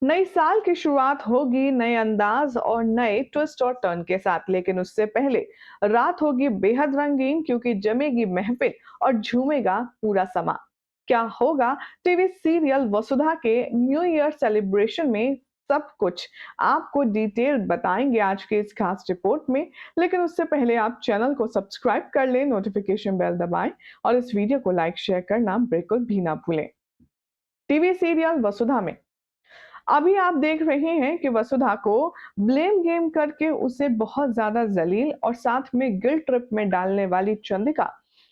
नई साल की शुरुआत होगी नए अंदाज और नए ट्विस्ट और टर्न के साथ, लेकिन उससे पहले रात होगी बेहद रंगीन क्योंकि जमेगी महफिल और झूमेगा पूरा समा। क्या होगा टीवी सीरियल वसुधा के न्यू ईयर सेलिब्रेशन में, सब कुछ आपको डिटेल बताएंगे आज के इस खास रिपोर्ट में। लेकिन उससे पहले आप चैनल को सब्सक्राइब कर लें, नोटिफिकेशन बेल दबाएं और इस वीडियो को लाइक शेयर करना बिल्कुल भी ना भूलें। टीवी सीरियल वसुधा में अभी आप देख रहे हैं कि वसुधा को ब्लेम गेम करके उसे बहुत ज्यादा जलील और साथ में गिल्ट ट्रिप में डालने वाली चंदिका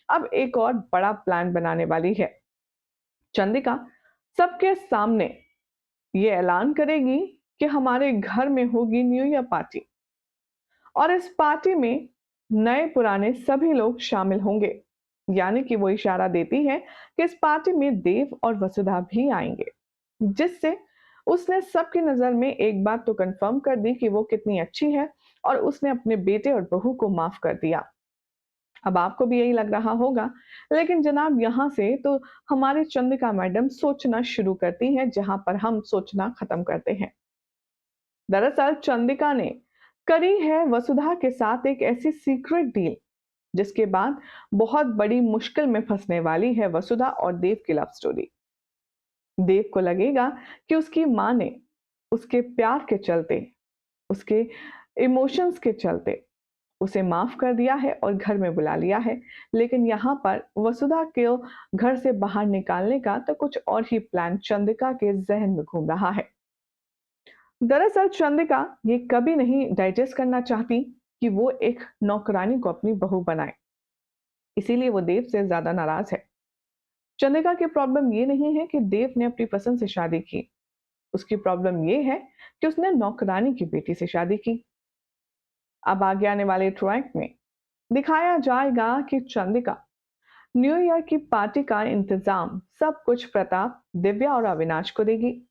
अब एक और बड़ा प्लान बनाने वाली है। चंदिका सबके सामने ये ऐलान करेगी कि हमारे घर में होगी न्यू ईयर पार्टी और इस पार्टी में नए पुराने सभी लोग शामिल होंगे। यानी कि वो इशारा देती है कि इस पार्टी में देव और वसुधा भी आएंगे, जिससे उसने सबकी नजर में एक बात तो कंफर्म कर दी कि वो कितनी अच्छी है और उसने अपने बेटे और बहू को माफ कर दिया। अब आपको भी यही लग रहा होगा, लेकिन जनाब यहाँ से तो हमारी चंद्रिका मैडम सोचना शुरू करती हैं जहां पर हम सोचना खत्म करते हैं। दरअसल चंद्रिका ने करी है वसुधा के साथ एक ऐसी सीक्रेट डील जिसके बाद बहुत बड़ी मुश्किल में फंसने वाली है वसुधा और देव की लव स्टोरी। देव को लगेगा कि उसकी माँ ने उसके प्यार के चलते, उसके इमोशंस के चलते उसे माफ कर दिया है और घर में बुला लिया है। लेकिन यहाँ पर वसुधा को घर से बाहर निकालने का तो कुछ और ही प्लान चंद्रिका के जहन में घूम रहा है। दरअसल चंद्रिका ये कभी नहीं डाइजेस्ट करना चाहती कि वो एक नौकरानी को अपनी बहू बनाए, इसीलिए वो देव से ज्यादा नाराज है। चंद्रिका की प्रॉब्लम ये नहीं है कि देव ने अपनी पसंद से शादी की, उसकी प्रॉब्लम ये है कि उसने नौकरानी की बेटी से शादी की। अब आगे आने वाले ट्रैक में दिखाया जाएगा कि चंद्रिका न्यू ईयर की पार्टी का इंतजाम सब कुछ प्रताप, दिव्या और अविनाश को देगी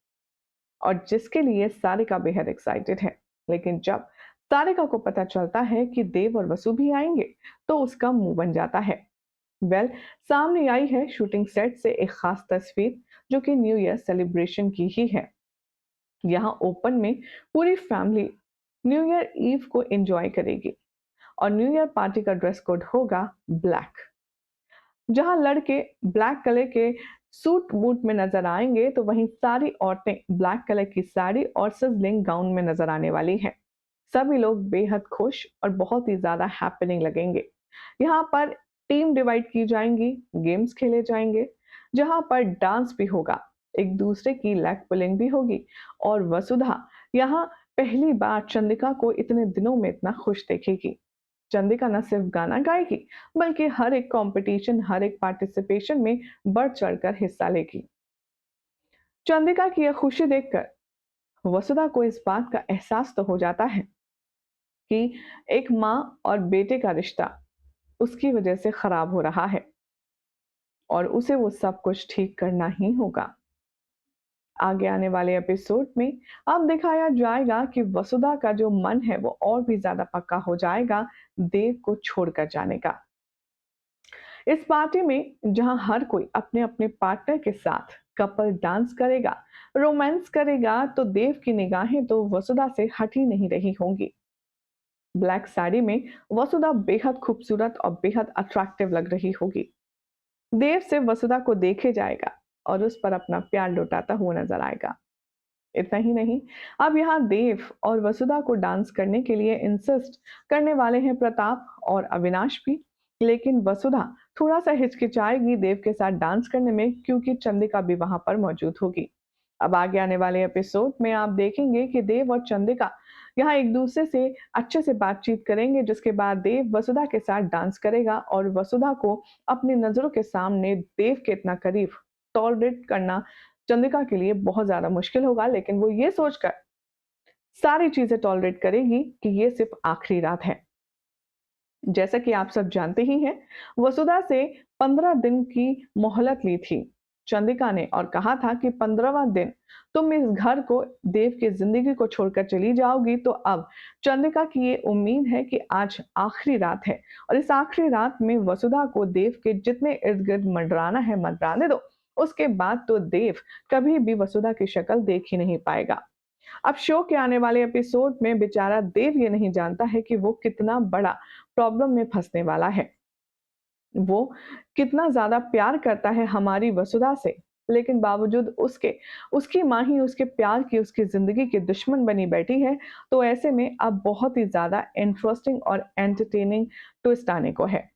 और जिसके लिए सारिका बेहद एक्साइटेड है। लेकिन जब सारिका को पता चलता है कि देव और वसु भी आएंगे तो उसका मुंह बन जाता है। वेल, सामने आई है शूटिंग सेट से एक खास तस्वीर जो कि न्यू ईयर सेलिब्रेशन की ही है। यहाँ ओपन में पूरी फैमिली न्यू ईयर ईव को एंजॉय करेगी और न्यू ईयर पार्टी का ड्रेस कोड होगा ब्लैक। जहां लड़के ब्लैक कलर के सूट बूट में नजर आएंगे तो वहीं सारी औरतें ब्लैक कलर की साड़ी और सिजलिंग गाउन में नजर आने वाली हैं। सभी लोग बेहद खुश और बहुत ही ज्यादा हैपनिंग लगेंगे। यहाँ पर टीम डिवाइड की जाएंगी, गेम्स खेले जाएंगे, जहां पर डांस भी होगा, एक दूसरे की लेग पुलिंग भी होगी और वसुधा यहाँ पहली बार चंद्रिका को इतने दिनों में इतना खुश देखेगी। चंद्रिका न सिर्फ गाना गाएगी बल्कि हर एक कंपटीशन, हर एक पार्टिसिपेशन में बढ़ चढ़कर हिस्सा लेगी। चंद्रिका की यह खुशी देखकर वसुधा को इस बात का एहसास तो हो जाता है कि एक माँ और बेटे का रिश्ता उसकी वजह से खराब हो रहा है और उसे वो सब कुछ ठीक करना ही होगा। आगे आने वाले एपिसोड में अब दिखाया जाएगा कि वसुधा का जो मन है वो और भी ज्यादा पक्का हो जाएगा देव को छोड़कर जाने का। इस पार्टी में जहां हर कोई अपने अपने पार्टनर के साथ कपल डांस करेगा, रोमांस करेगा, तो देव की निगाहें तो वसुधा से हट ही नहीं रही होंगी। ब्लैक साड़ी में वसुधा बेहद खूबसूरत और बेहद अट्रैक्टिव लग रही होगी। देव से वसुधा को देखे जाएगा और उस पर अपना प्यार लुटाता हुआ नजर आएगा। इतना ही नहीं, अब यहाँ देव और वसुधा को डांस करने के लिए इंसिस्ट करने वाले हैं प्रताप और अविनाश भी। लेकिन वसुधा थोड़ा सा हिचकिचाएगी देव के साथ डांस करने में क्योंकि चंद्रिका भी वहां पर मौजूद होगी। अब आगे आने वाले एपिसोड में आप देखेंगे कि देव और चंद्रिका यहाँ एक दूसरे से अच्छे से बातचीत करेंगे, जिसके बाद देव वसुधा के साथ डांस करेगा और वसुधा को अपनी नजरों के सामने देव के इतना करीब टॉलरेट करना चंद्रिका के लिए बहुत ज्यादा मुश्किल होगा। लेकिन वो ये सोचकर सारी चीजें टॉलरेट करेगी कि ये सिर्फ आखिरी रात है। जैसा कि आप सब जानते ही हैं, वसुधा से 15 दिन की मोहलत ली थी चंद्रिका ने और कहा था कि 15वां दिन तुम इस घर को, देव की जिंदगी को छोड़कर चली जाओगी। तो अब चंद्रिका की ये उम्मीद है कि आज आखिरी रात है और इस आखिरी रात में वसुधा को देव के जितने इर्द गिर्द मंडराना है मंडराने दो उसके बाद तो देव कभी भी वसुधा की शक्ल देख ही नहीं पाएगा। अब शो के आने वाले एपिसोड में बेचारा देव ये नहीं जानता है कि वो कितना बड़ा प्रॉब्लम में फंसने वाला है। वो कितना ज़्यादा प्यार करता है हमारी वसुधा से, लेकिन बावजूद उसके उसकी माँ ही उसके प्यार की, उसकी ज़िंदगी की दुश्मन बनी बैठी है। तो ऐसे में अब बहुत ही ज़्यादा इंटरेस्टिंग और एंटरटेनिंग ट्विस्ट आने को है।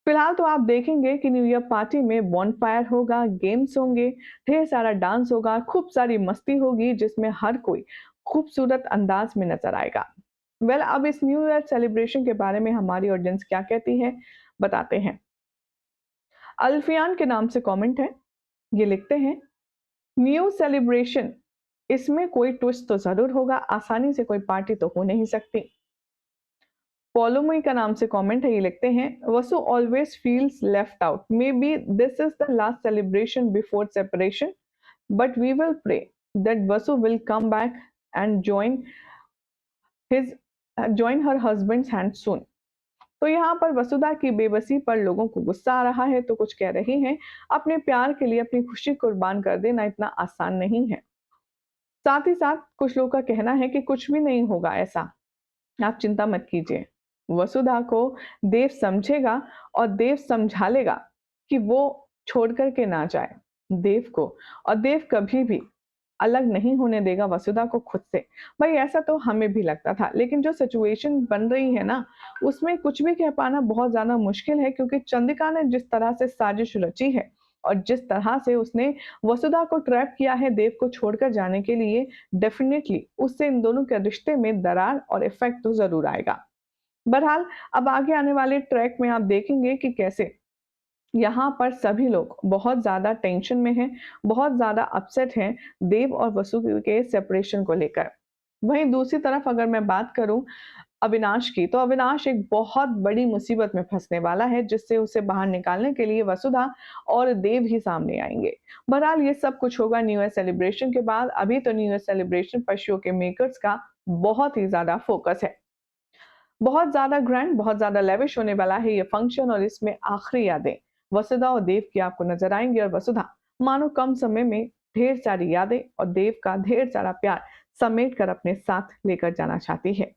फिलहाल तो आप देखेंगे कि न्यू ईयर पार्टी में बॉनफायर होगा, गेम्स होंगे, ढेर सारा डांस होगा, खूब सारी मस्ती होगी जिसमें हर कोई खूबसूरत अंदाज में नजर आएगा। अब इस न्यू ईयर सेलिब्रेशन के बारे में हमारी ऑडियंस क्या कहती है, बताते हैं। अल्फियान के नाम से कमेंट है, ये लिखते हैं, न्यू सेलिब्रेशन, इसमें कोई ट्विस्ट तो जरूर होगा, आसानी से कोई पार्टी तो हो नहीं सकती। पोलोमुई का नाम से कमेंट है, ये लिखते हैं, Vasu always feels left out, may be this is the last celebration before separation, but we will pray that Vasu will come back and his join her husband's hand soon. तो यहाँ पर वसुधा की बेबसी पर लोगों को गुस्सा आ रहा है, तो कुछ कह रहे हैं, अपने प्यार के लिए अपनी खुशी कुर्बान कर देना इतना आसान नहीं है। साथ ही साथ कुछ लोगों का कहना है कि कुछ भी नहीं होगा ऐसा, आप चिंता मत कीजिए। वसुधा को देव समझेगा और देव समझा लेगा कि वो छोड़ कर के ना जाए देव को, और देव कभी भी अलग नहीं होने देगा वसुधा को खुद से। भाई ऐसा तो हमें भी लगता था, लेकिन जो सिचुएशन बन रही है ना, उसमें कुछ भी कह पाना बहुत ज्यादा मुश्किल है, क्योंकि चंद्रिका ने जिस तरह से साजिश रची है और जिस तरह से उसने वसुधा को ट्रैप किया है देव को छोड़कर जाने के लिए, डेफिनेटली उससे इन दोनों के रिश्ते में दरार और इफेक्ट तो जरूर आएगा। बहरहाल अब आगे आने वाले ट्रैक में आप देखेंगे कि कैसे यहाँ पर सभी लोग बहुत ज़्यादा टेंशन में हैं, बहुत ज़्यादा अपसेट हैं देव और वसु के सेपरेशन को लेकर। वहीं दूसरी तरफ अगर मैं बात करूँ अविनाश की, तो अविनाश एक बहुत बड़ी मुसीबत में फंसने वाला है, जिससे उसे बाहर निकालने के लिए वसुधा और देव ही सामने आएंगे। बहरहाल ये सब कुछ होगा न्यू ईयर सेलिब्रेशन के बाद। अभी तो न्यू ईयर सेलिब्रेशन पर शो के मेकर्स का बहुत ही ज़्यादा फोकस है। बहुत ज़्यादा ग्रैंड, बहुत ज़्यादा लेविश होने वाला है ये फंक्शन, और इसमें आखिरी यादें वसुधा और देव की आपको नजर आएंगी, और वसुधा मानो कम समय में ढेर सारी यादें और देव का ढेर सारा प्यार समेट कर अपने साथ लेकर जाना चाहती है।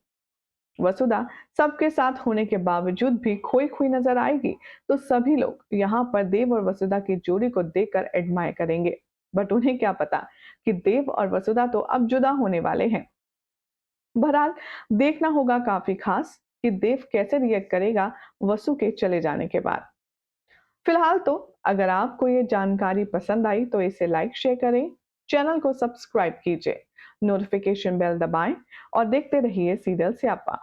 वसुधा सबके साथ होने के बावजूद भी खोई खोई नजर आएगी, तो सभी लोग यहाँ पर देव और वसुधा की जोड़ी को देखकर एडमायर करेंगे। बट उन्हें क्या पता कि देव और वसुधा तो अब जुदा होने वाले हैं। बहरहाल देखना होगा काफी खास कि देव कैसे रिएक्ट करेगा वसु के चले जाने के बाद। फिलहाल तो अगर आपको ये जानकारी पसंद आई तो इसे लाइक शेयर करें, चैनल को सब्सक्राइब कीजिए, नोटिफिकेशन बेल दबाएं और देखते रहिए सीरियल स्यापा।